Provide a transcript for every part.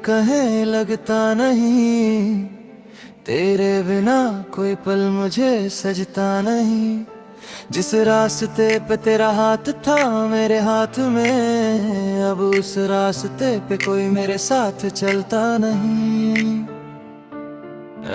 कहें लगता नहीं, तेरे बिना कोई पल मुझे सजता नहीं। जिस रास्ते पे तेरा हाथ था मेरे हाथ में, अब उस रास्ते पे कोई मेरे साथ चलता नहीं।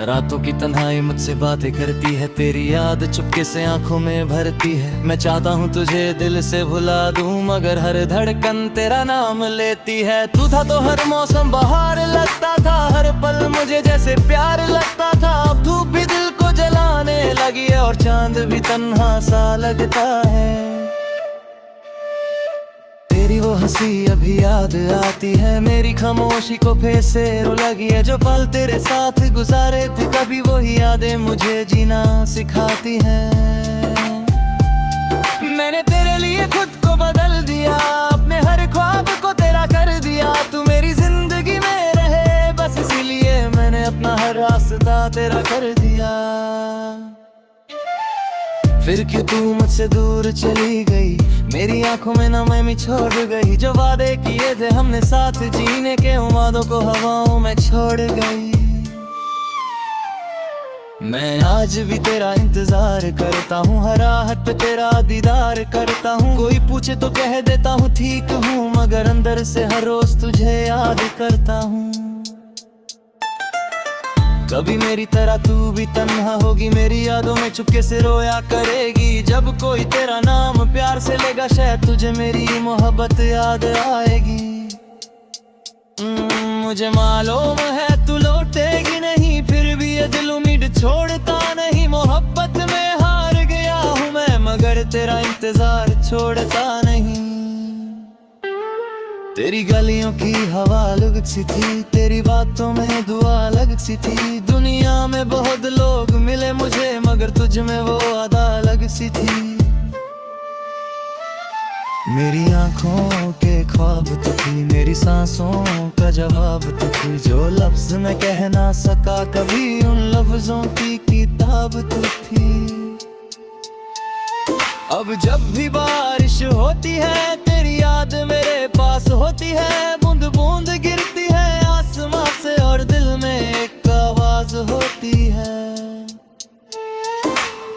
रातों की तन्हाई मुझसे बातें करती है, तेरी याद चुपके से आंखों में भरती है। मैं चाहता हूँ तुझे दिल से भुला दूं, मगर हर धड़कन तेरा नाम लेती है। तू था तो हर मौसम बहार लगता था, हर पल मुझे जैसे प्यार लगता था। अब धूप भी दिल को जलाने लगी है और चांद भी तन्हा सा लगता है। तेरी वो हंसी अभी याद आती है, मेरी खामोशी को फिर से रो लगी है। जो पल तेरे साथ गुजारे थे कभी वही यादें मुझे जीना सिखाती हैं। मैंने तेरे लिए खुद को बदल दिया, अपने हर ख्वाब को तेरा कर दिया। तू मेरी जिंदगी में रहे बस इसीलिए मैंने अपना हर रास्ता तेरा कर दिया। फिर क्यों तू मुझसे दूर चली गई, मेरी आंखों में नमी छोड़ गई। जो वादे किए थे हमने साथ जीने के, उन वादों को हवाओं में छोड़ गई। मैं आज भी तेरा इंतजार करता हूँ, हर राहत पे तेरा दीदार करता हूँ। कोई पूछे तो कह देता हूँ ठीक हूँ, मगर अंदर से हर रोज तुझे याद करता हूँ। कभी मेरी तरह तू भी तन्हा होगी, मेरी यादों में चुपके से रोया करेगी। जब कोई तेरा नाम प्यार से लेगा शायद तुझे मेरी मोहब्बत याद आएगी। मुझे मालूम है तू लौटेगी नहीं, फिर भी ये दिल उम्मीद छोड़ता नहीं। मोहब्बत में हार गया हूँ मैं, मगर तेरा इंतजार छोड़ता नहीं। तेरी गलियों की हवा अलग सी थी, तेरी बातों में दुआ अलग सी थी। दुनिया में बहुत लोग मिले मुझे, मगर तुझ में वो अदा अलग सी थी। मेरी आंखों के ख्वाब तो थी, मेरी सांसों का जवाब तो थी। जो लफ्ज मैं कह ना सका कभी, उन लफ्जों की किताब तो थी। अब जब भी बारिश होती है तेरी याद मेरे पास होती है। बूंद बूंद गिरती है आसमां से और दिल में एक आवाज होती है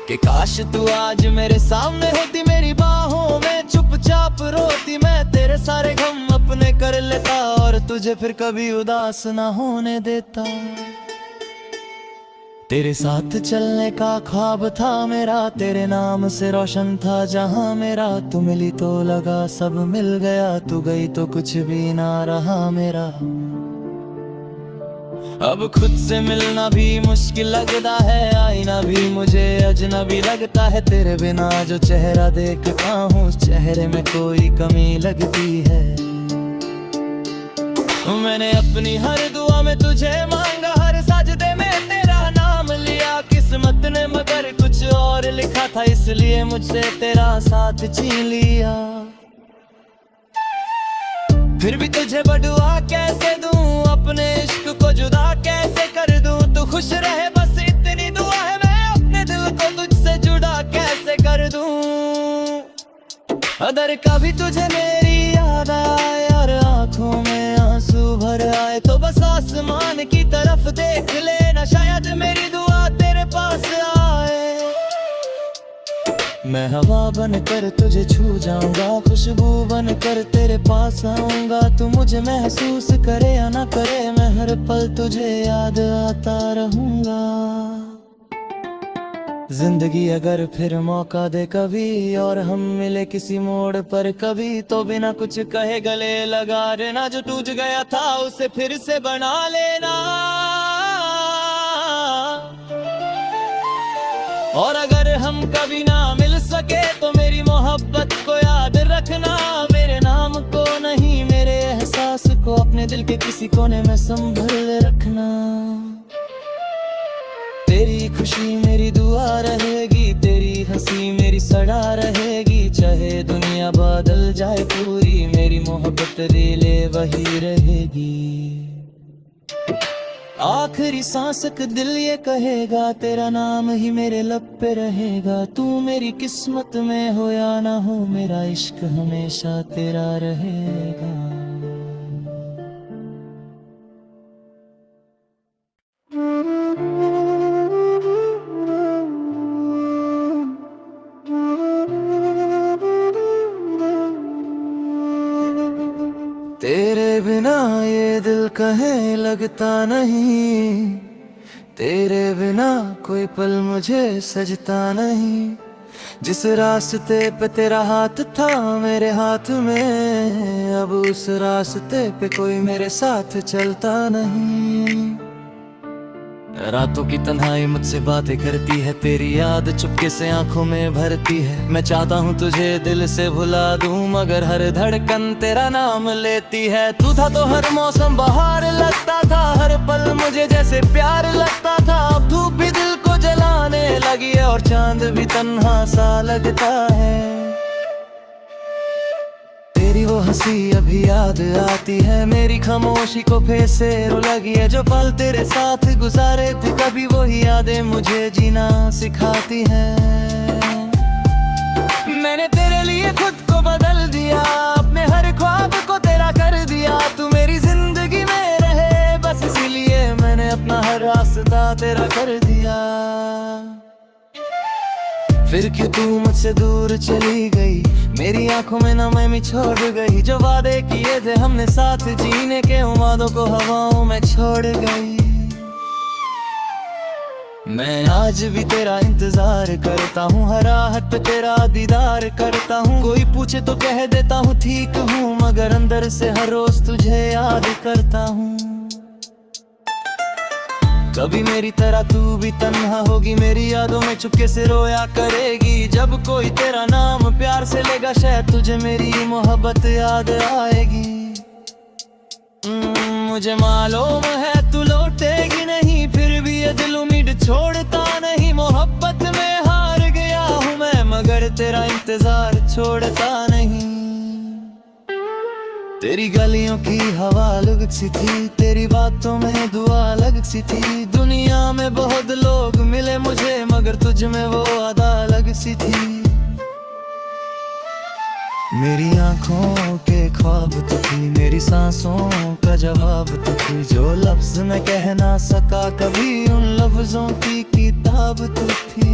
कि काश तू आज मेरे सामने होती। मेरी बाहों में चुपचाप रोती, मैं तेरे सारे गम अपने कर लेता और तुझे फिर कभी उदास ना होने देता। तेरे साथ चलने का ख्वाब था मेरा, तेरे नाम से रोशन था जहां मेरा। तू मिली तो लगा सब मिल गया, तू गई तो कुछ भी ना रहा मेरा। अब खुद से मिलना भी मुश्किल लगता है, आईना भी मुझे अजनबी लगता है। तेरे बिना जो चेहरा देखता हूँ उस चेहरे में कोई कमी लगती है। मैंने अपनी हर दुआ में तुझे मांगा, हर सजदे में तेरा नाम लिया। किस्मत ने मगर कुछ और लिखा था, इसलिए मुझसे तेरा साथ छीन लिया। फिर भी तुझे बदुआ कैसे दूं, अपने इश्क को जुदा कैसे कर दूं। तू खुश रहे बस इतनी दुआ है, मैं अपने दिल को तुझसे जुड़ा कैसे कर दूं। अगर कभी तुझे मेरी याद आए और आंखों में आंसू भर आए, तो बस आसमान की तरफ देख लेना, शायद मेरी दुआ तेरे पास आए। मैं हवा बनकर तुझे छू जाऊंगा, खुशबू बनकर तेरे पास आऊंगा। तू मुझे महसूस करे या ना करे, मैं हर पल तुझे याद आता रहूंगा। जिंदगी अगर फिर मौका दे कभी और हम मिले किसी मोड़ पर कभी, तो बिना कुछ कहे गले लगा लेना। जो टूट गया था उसे फिर से बना लेना। और अगर हम कभी ना मिल सके तो मेरी मोहब्बत को याद रखना। मेरे नाम को नहीं मेरे एहसास को अपने दिल के किसी कोने में संभल रखना। तेरी खुशी मेरी दुआ रहेगी, तेरी हंसी मेरी सड़ा रहेगी। चाहे दुनिया बदल जाए पूरी, मेरी मोहब्बत दिले वही रहेगी। आखिरी सांस तक दिल ये कहेगा, तेरा नाम ही मेरे लब पे रहेगा। तू मेरी किस्मत में हो या ना हो, मेरा इश्क हमेशा तेरा रहेगा। कहें लगता नहीं, तेरे बिना कोई पल मुझे सजता नहीं। जिस रास्ते पे तेरा हाथ था मेरे हाथ में, अब उस रास्ते पे कोई मेरे साथ चलता नहीं। रातों की तन्हाई मुझसे बातें करती है, तेरी याद चुपके से आंखों में भरती है। मैं चाहता हूँ तुझे दिल से भुला दूं, मगर हर धड़कन तेरा नाम लेती है। तू था तो हर मौसम बहार लगता था, हर पल मुझे जैसे प्यार लगता था। अब धूप भी दिल को जलाने लगी है और चांद भी तन्हा सा लगता है। तेरी वो हंसी अभी याद आती है, मेरी खामोशी को फिर से रो लगी है। जो पल तेरे साथ गुजारे थे कभी वही यादें मुझे जीना सिखाती हैं। मैंने तेरे लिए खुद को बदल दिया, अपने हर ख्वाब को तेरा कर दिया। तू मेरी जिंदगी में रहे बस इसीलिए मैंने अपना हर रास्ता तेरा कर दिया। फिर क्यों तू मुझसे दूर चली गई, मेरी आंखों में नमी छोड़ गई। जो वादे किए थे हमने साथ जीने के, उन वादों को हवाओं में छोड़ गई। मैं आज भी तेरा इंतजार करता हूँ, हर राहत पे तेरा दीदार करता हूँ। कोई पूछे तो कह देता हूँ ठीक हूँ, मगर अंदर से हर रोज तुझे याद करता हूँ। कभी मेरी तरह तू भी तन्हा होगी, मेरी यादों में चुपके से रोया करेगी। जब कोई तेरा नाम प्यार से लेगा शायद तुझे मेरी मोहब्बत याद आएगी। मुझे मालूम है तू लौटेगी नहीं, फिर भी ये दिल उम्मीद छोड़ता नहीं। मोहब्बत में हार गया हूँ मैं, मगर तेरा इंतजार छोड़ता नहीं। तेरी गलियों की हवा अलग सी थी, तेरी बातों में दुआ अलग सी थी। दुनिया में बहुत लोग मिले मुझे, मगर तुझ में वो अदा अलग सी थी। मेरी आंखों के ख्वाब तो थी, मेरी सांसों का जवाब तो थी। जो लफ्ज मैं कह ना सका कभी, उन लफ्जों की किताब तो थी।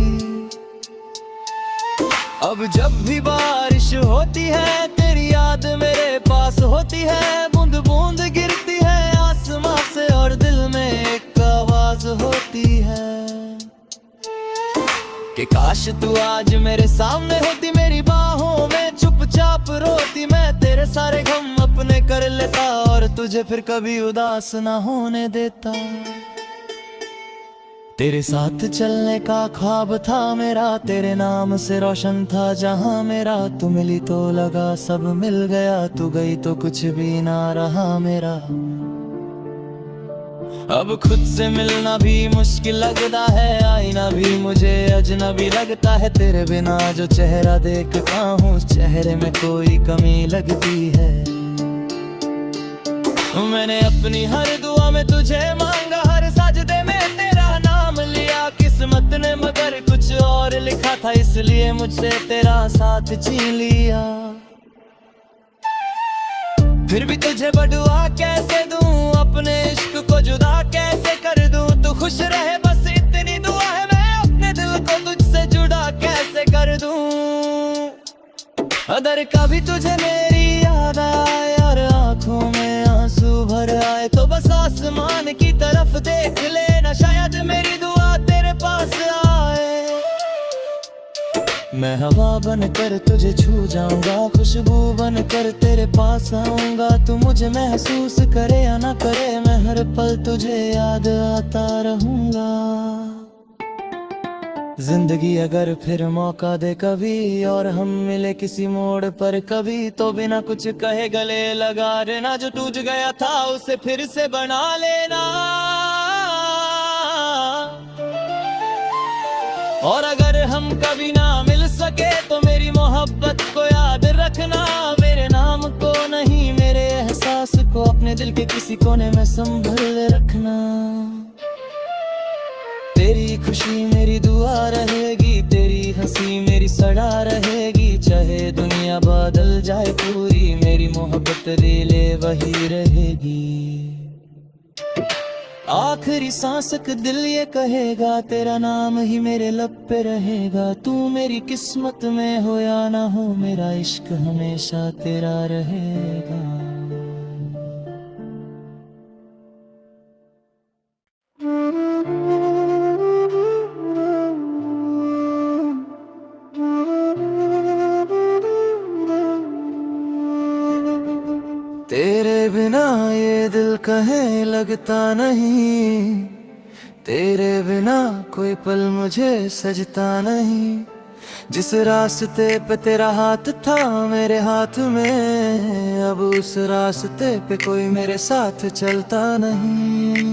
अब जब भी बारिश होती है तेरी याद मेरे पास होती है। बूंद बूंद गिरती है आसमां से और दिल में एक आवाज होती है कि काश तू आज मेरे सामने होती। मेरी बाहों में चुपचाप रोती, मैं तेरे सारे गम अपने कर लेता और तुझे फिर कभी उदास ना होने देता। तेरे साथ चलने का ख्वाब था मेरा, तेरे नाम से रोशन था जहां मेरा। तू मिली तो लगा सब मिल गया, तू गई तो कुछ भी ना रहा मेरा। अब खुद से मिलना भी मुश्किल लगता है, आईना भी मुझे अजनबी लगता है। तेरे बिना जो चेहरा देखता हूँ उस चेहरे में कोई कमी लगती है। मैंने अपनी हर दुआ में तुझे मांगा, हर साजदे में तेरा नाम लिया। किस्मत ने मगर कुछ और लिखा था, इसलिए मुझसे तेरा साथ छीन लिया। फिर भी तुझे बदुआ कैसे दूं, अपने इश्क को जुदा कैसे कर दूं। तू खुश रहे बस इतनी दुआ है, मैं अपने दिल को तुझसे जुड़ा कैसे कर दूं। अगर कभी तुझे मेरी याद आए और आंखों में आंसू भर आए, तो बस आसमान की तरफ देख लेना, शायद मेरी दुआ तेरे पास आए। मैं हवा बनकर तुझे छू जाऊंगा, खुशबू बनकर तेरे पास आऊंगा। तू मुझे महसूस करे या ना करे, मैं हर पल तुझे याद आता रहूंगा। जिंदगी अगर फिर मौका दे कभी और हम मिले किसी मोड़ पर कभी, तो बिना कुछ कहे गले लगा लेना। जो टूट गया था उसे फिर से बना लेना। और अगर हम कभी ना मिल सके तो मेरी मोहब्बत को याद रखना। मेरे नाम को नहीं मेरे एहसास को अपने दिल के किसी कोने में संभल रखना। तेरी खुशी मेरी दुआ रहेगी, तेरी हंसी मेरी सड़ा रहेगी। चाहे दुनिया बदल जाए पूरी, मेरी मोहब्बत रेले वही रहेगी। आखिरी सांस तक दिल ये कहेगा, तेरा नाम ही मेरे लब पे रहेगा। तू मेरी किस्मत में हो या ना हो, मेरा इश्क हमेशा तेरा रहेगा। कहें लगता नहीं, तेरे बिना कोई पल मुझे सजता नहीं। जिस रास्ते पे तेरा हाथ था मेरे हाथ में, अब उस रास्ते पे कोई मेरे साथ चलता नहीं।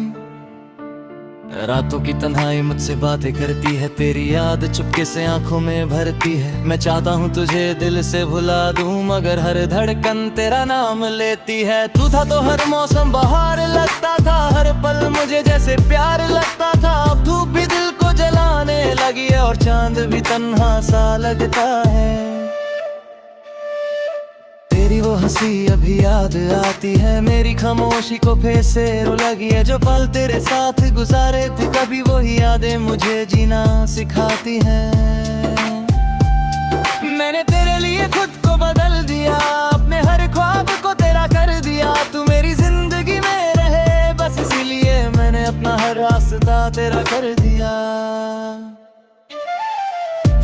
रातों की तन्हाई मुझसे बातें करती है, तेरी याद चुपके से आंखों में भरती है। मैं चाहता हूँ तुझे दिल से भुला दूं, मगर हर धड़कन तेरा नाम लेती है। तू था तो हर मौसम बहार लगता था, हर पल मुझे जैसे प्यार लगता था। अब धूप भी दिल को जलाने लगी है और चांद भी तन्हा सा लगता है। तेरी वो हंसी अभी याद आती है, मेरी खामोशी को फिर से रो लगी है। जो पल तेरे साथ गुजारे थे कभी वही यादें मुझे जीना सिखाती हैं। मैंने तेरे लिए खुद को बदल दिया, अपने हर ख्वाब को तेरा कर दिया। तू मेरी जिंदगी में रहे बस इसीलिए मैंने अपना हर रास्ता तेरा कर दिया।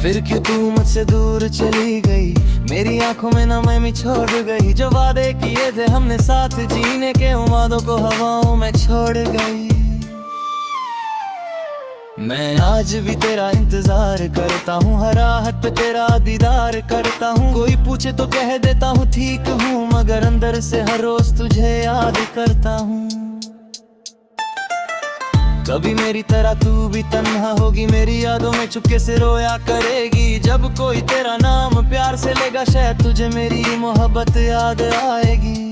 फिर क्यों तू मुझसे दूर चली गई, मेरी आंखों में नमी छोड़ गई। जो वादे किए थे हमने साथ जीने के, उन वादों को हवाओं में छोड़ गई। मैं आज भी तेरा इंतजार करता हूँ, हर राहत पे तेरा दीदार करता हूँ। कोई पूछे तो कह देता हूँ ठीक हूँ, मगर अंदर से हर रोज तुझे याद करता हूँ। कभी मेरी तरह तू भी तन्हा होगी, मेरी यादों में चुपके से रोया करेगी। जब कोई तेरा नाम प्यार से लेगा शायद तुझे मेरी मोहब्बत याद आएगी।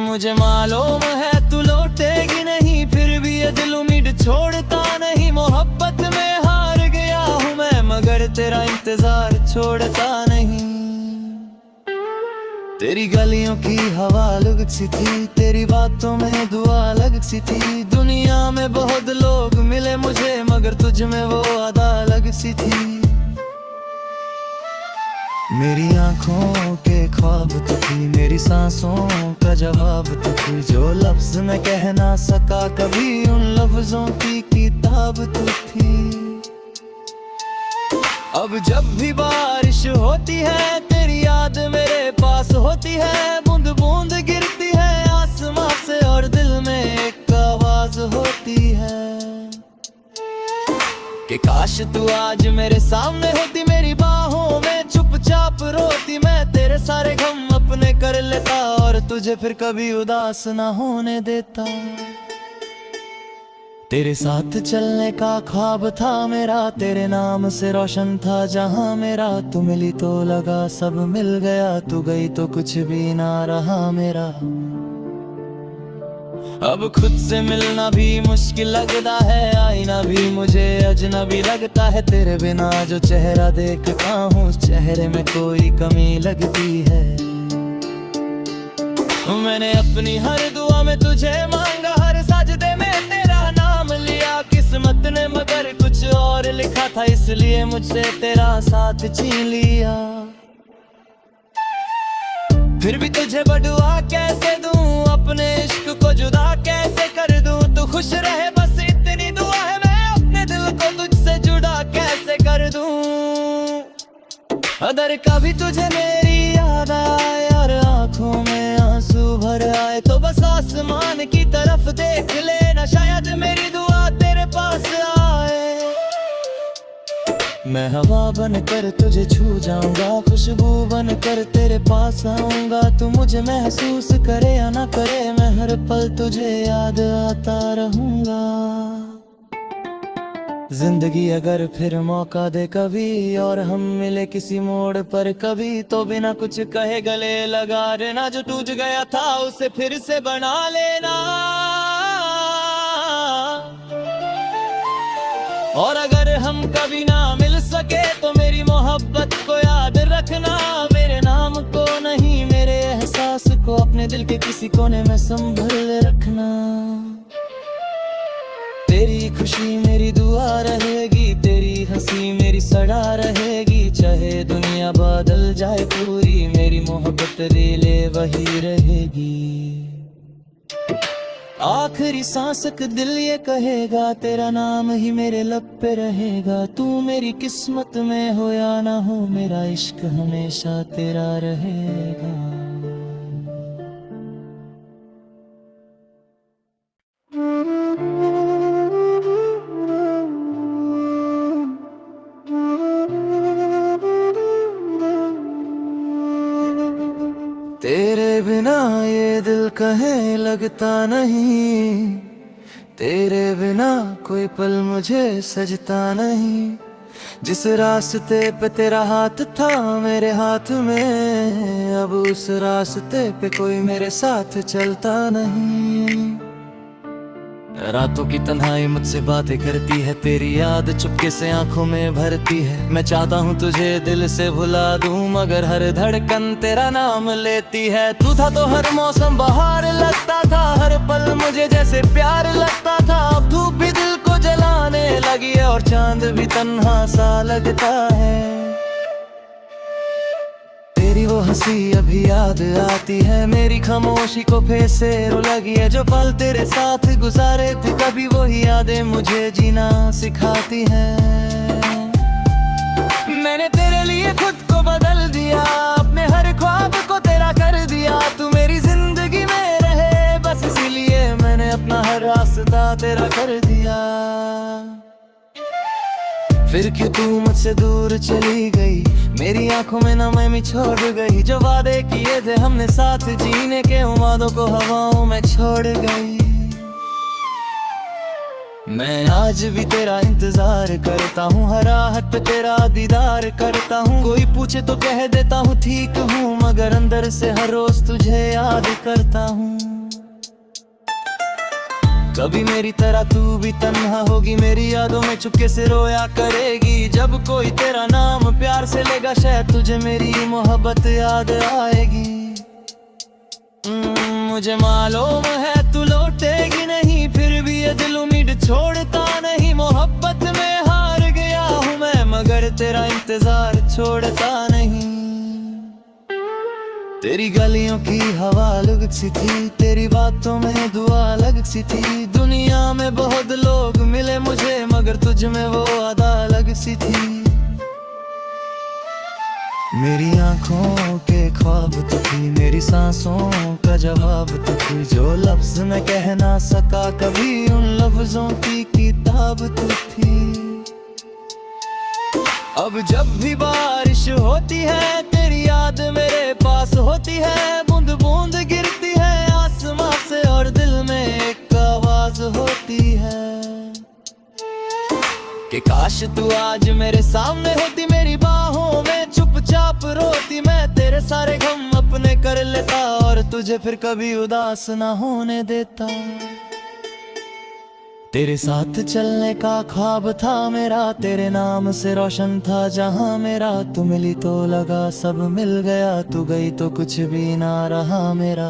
मुझे मालूम है तू लौटेगी नहीं, फिर भी ये दिल उम्मीद छोड़ता नहीं। मोहब्बत में हार गया हूँ मैं, मगर तेरा इंतजार छोड़ता नहीं। तेरी गलियों की हवा अलग सी थी, तेरी बातों में दुआ अलग सी थी। दुनिया में बहुत लोग मिले मुझे, मगर तुझ में वो अदा अलग सी थी। मेरी आंखों के ख्वाब तो थी, मेरी सांसों का जवाब तो थी। जो लफ्ज मैं कह ना सका कभी, उन लफ्जों की किताब तो थी। अब जब भी बारिश होती है तेरी याद मेरे पास होती है। बूंद बूंद गिरती है आसमां से और दिल में एक आवाज होती है कि काश तू आज मेरे सामने होती। मेरी बाहों में चुपचाप रोती, मैं तेरे सारे गम अपने कर लेता और तुझे फिर कभी उदास ना होने देता। तेरे साथ चलने का ख्वाब था मेरा, तेरे नाम से रोशन था जहां मेरा। तू मिली तो लगा सब मिल गया, तू गई तो कुछ भी ना रहा मेरा। अब खुद से मिलना भी मुश्किल लगता है, आईना भी मुझे अजनबी लगता है। तेरे बिना जो चेहरा देखता हूँ उस चेहरे में कोई कमी लगती है। मैंने अपनी हर दुआ में तुझे मांगा, हर साजदे में तेरा नाम लिया। किस्मत ने मगर कुछ और लिखा था, इसलिए मुझसे तेरा साथ छीन लिया। फिर भी तुझे बदुआ कैसे दूं, अपने इश्क को जुदा कैसे कर दूं। तू खुश रहे बस इतनी दुआ है, मैं अपने दिल को तुझसे जुड़ा कैसे कर दूं। अगर कभी तुझे मेरी याद आए और आंखों में आंसू भर आए, तो बस आसमान की तरफ देख लेना, शायद मेरी दुआ तेरे पास आए। मैं हवा बनकर तुझे छू जाऊंगा, खुशबू बनकर तेरे पास आऊंगा। तू मुझे महसूस करे या ना करे, मैं हर पल तुझे याद आता रहूंगा। जिंदगी अगर फिर मौका दे कभी और हम मिले किसी मोड़ पर कभी, तो बिना कुछ कहे गले लगा लेना। जो टूट गया था उसे फिर से बना लेना। और अगर हम कभी ना मिल सके तो मेरी मोहब्बत को याद रखना। मेरे नाम को नहीं मेरे एहसास को अपने दिल के किसी कोने में संभल रखना। तेरी खुशी मेरी दुआ रहेगी, तेरी हंसी मेरी सड़ा रहेगी। चाहे दुनिया बदल जाए पूरी, मेरी मोहब्बत रेले वही रहेगी। आखिरी सांस का दिल ये कहेगा, तेरा नाम ही मेरे लब पे रहेगा। तू मेरी किस्मत में हो या ना हो, मेरा इश्क हमेशा तेरा रहेगा। दिल कहे लगता नहीं, तेरे बिना कोई पल मुझे सजता नहीं। जिस रास्ते पे तेरा हाथ था मेरे हाथ में, अब उस रास्ते पे कोई मेरे साथ चलता नहीं। रातों की तन्हाई मुझसे बातें करती है, तेरी याद चुपके से आंखों में भरती है। मैं चाहता हूँ तुझे दिल से भुला दूं, मगर हर धड़कन तेरा नाम लेती है। तू था तो हर मौसम बहार लगता था, हर पल मुझे जैसे प्यार लगता था। अब धूप भी दिल को जलाने लगी है और चांद भी तन्हा सा लगता है। तेरी वो हंसी अभी याद आती है, मेरी खामोशी को फिर से रो लगी है। जो पल तेरे साथ गुजारे थे कभी वही यादें मुझे जीना सिखाती हैं। मैंने तेरे लिए खुद को बदल दिया, अपने हर ख्वाब को तेरा कर दिया। तू मेरी जिंदगी में रहे बस इसीलिए मैंने अपना हर रास्ता तेरा कर दिया। फिर क्यों तू मुझसे दूर चली गई, मेरी आंखों में नमी छोड़ गई। जो वादे किए थे हमने साथ जीने के, उन वादों को हवाओं में छोड़ गई। मैं आज भी तेरा इंतजार करता हूँ, हर राहत पे तेरा दीदार करता हूँ। कोई पूछे तो कह देता हूँ ठीक हूँ, मगर अंदर से हर रोज तुझे याद करता हूँ। कभी मेरी तरह तू भी तन्हा होगी, मेरी यादों में चुपके से रोया करेगी। जब कोई तेरा नाम प्यार से लेगा शायद तुझे मेरी मोहब्बत याद आएगी। मुझे मालूम है तू लौटेगी नहीं, फिर भी ये दिल उम्मीद छोड़ता नहीं। मोहब्बत में हार गया हूँ मैं, मगर तेरा इंतजार छोड़ता नहीं। तेरी गलियों की हवा अलग सी थी, तेरी बातों में दुआ अलग सी थी। दुनिया में बहुत लोग मिले मुझे, मगर तुझ में वो अदा अलग सी थी। मेरी आंखों के ख्वाब तो थी, मेरी सांसों का जवाब तो थी। जो लफ्ज मैं कह ना सका कभी, उन लफ्जों की किताब तो थी। अब जब भी बारिश होती है तेरी याद मेरे पास होती है। बूंद बूंद गिरती है आसमां से और दिल में एक आवाज होती है कि काश तू आज मेरे सामने होती। मेरी बाहों में चुपचाप रोती, मैं तेरे सारे गम अपने कर लेता और तुझे फिर कभी उदास ना होने देता। तेरे साथ चलने का ख्वाब था मेरा, तेरे नाम से रोशन था जहां मेरा। तू मिली तो लगा सब मिल गया, तू गई तो कुछ भी ना रहा मेरा।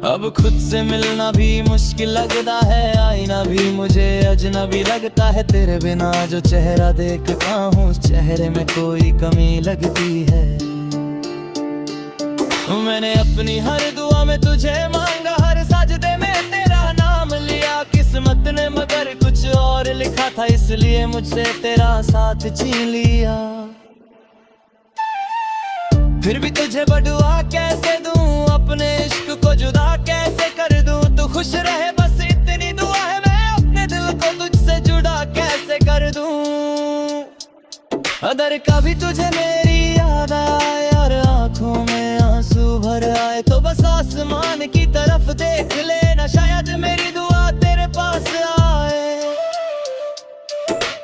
अब खुद से मिलना भी मुश्किल लगता है, आईना भी मुझे अजनबी लगता है। तेरे बिना जो चेहरा देखता हूँ, चेहरे में कोई कमी लगती है। मैंने अपनी हर दुआ में तुझे मांगा, हर सजदे में तेरा नाम लिया। किस्मत ने मगर कुछ और लिखा था, इसलिए मुझसे तेरा साथ छीन लिया। फिर भी तुझे बदुआ कैसे दूं, अपने इश्क को जुदा कैसे कर दूं। तू खुश रहे बस इतनी दुआ है, मैं अपने दिल को तुझसे जुड़ा कैसे कर दूं। अगर कभी तुझे मेरी याद आए और आंखों में आंसू भर आए, तो बस आसमान की तरफ देख लेना, शायद मेरी दुआ तेरे पास आए।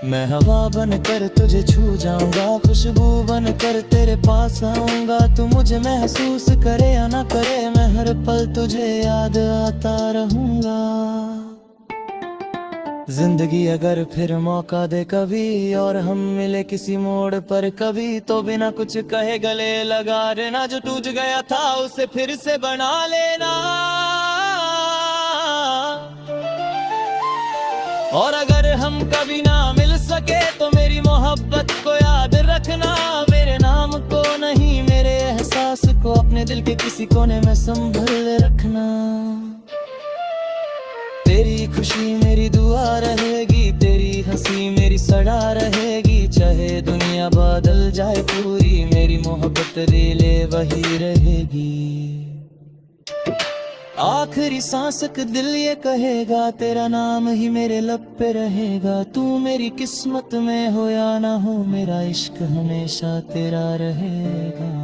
मैं हवा बनकर तुझे छू जाऊंगा, खुशबू बनकर तेरे पास आऊंगा। तू मुझे महसूस करे या ना करे, मैं हर पल तुझे याद आता रहूंगा। जिंदगी अगर फिर मौका दे कभी और हम मिले किसी मोड़ पर कभी, तो बिना कुछ कहे गले लगा लेना। जो टूट गया था उसे फिर से बना लेना। और अगर हम कभी ना मिल सके तो मेरी मोहब्बत को याद रखना। मेरे नाम को नहीं, मेरे एहसास को अपने दिल के किसी कोने में संभल रखना। तेरी खुशी मेरी दुआ रहेगी, तेरी हंसी मेरी सड़ा रहेगी। चाहे दुनिया बदल जाए पूरी, मेरी मोहब्बत रेले वही रहेगी। आखिरी सांस का दिल ये कहेगा, तेरा नाम ही मेरे लब पे रहेगा। तू मेरी किस्मत में हो या ना हो, मेरा इश्क हमेशा तेरा रहेगा।